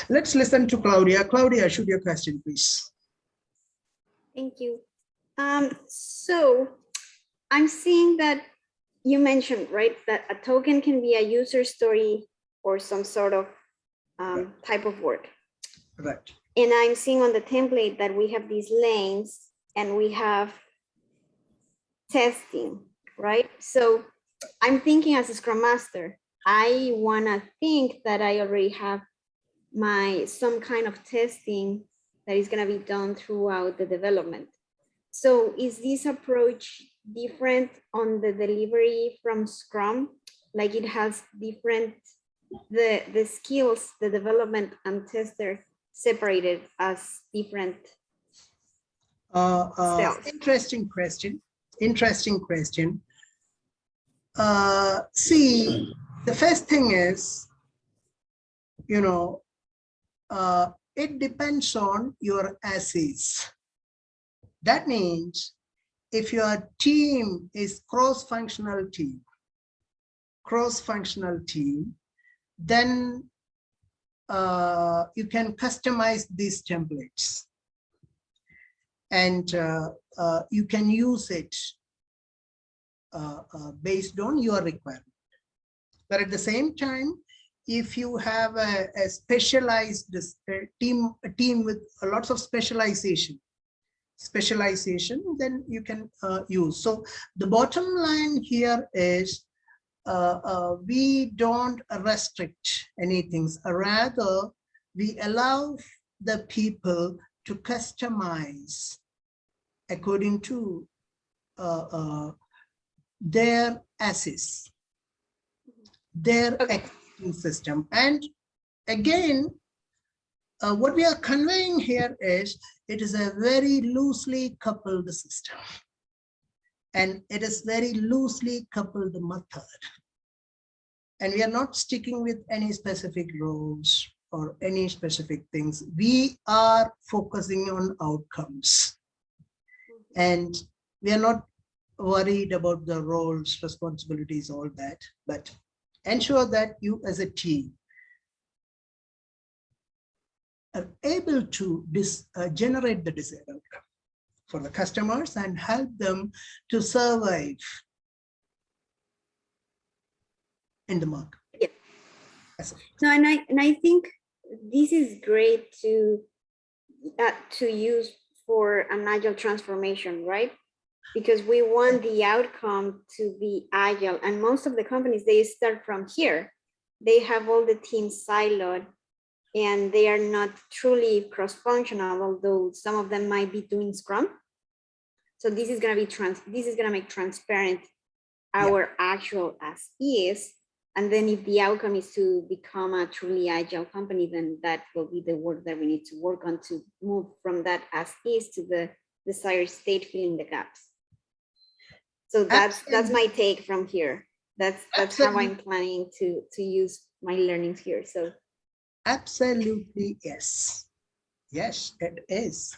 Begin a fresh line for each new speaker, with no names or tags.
Let's listen to Claudia. Claudia, shoot your question, please.
Thank you. So I'm seeing that you mentioned, right, that a token can be a user story or some sort of type of work.
Right.
And I'm seeing on the template that we have these lanes and we have testing, right? So I'm thinking as a Scrum Master, I wanna think that I already have some kind of testing that is gonna be done throughout the development. So is this approach different on the delivery from Scrum? Like it has different, the skills, the development and tester separated as different cells?
Interesting question. Interesting question. See, the first thing is, you know, it depends on your assays. That means if your team is cross-functional team, then you can customize these templates and you can use it based on your requirement. But at the same time, if you have a specialized team with lots of specialization, then you can use. So the bottom line here is we don't restrict anything. Rather, we allow the people to customize according to their assets, their existing system. And again, what we are conveying here is it is a very loosely coupled system. And it is very loosely coupled method. And we are not sticking with any specific roles or any specific things. We are focusing on outcomes. And we are not worried about the roles, responsibilities, all that, but ensure that you as a team are able to generate the desired outcome for the customers and help them to survive in the market.
Yeah. No, and I think this is great to use for an agile transformation, right? Because we want the outcome to be agile, and most of the companies, they start from here. They have all the teams siloed and they are not truly cross-functional, although some of them might be doing Scrum. So this is going to make transparent our actual as is. And then if the outcome is to become a truly agile company, then that will be the work that we need to work on to move from that as is to the desired state, filling the gaps. So that's my take from here. That's how I'm planning to use my learnings here. So
absolutely, yes. Yes, it is.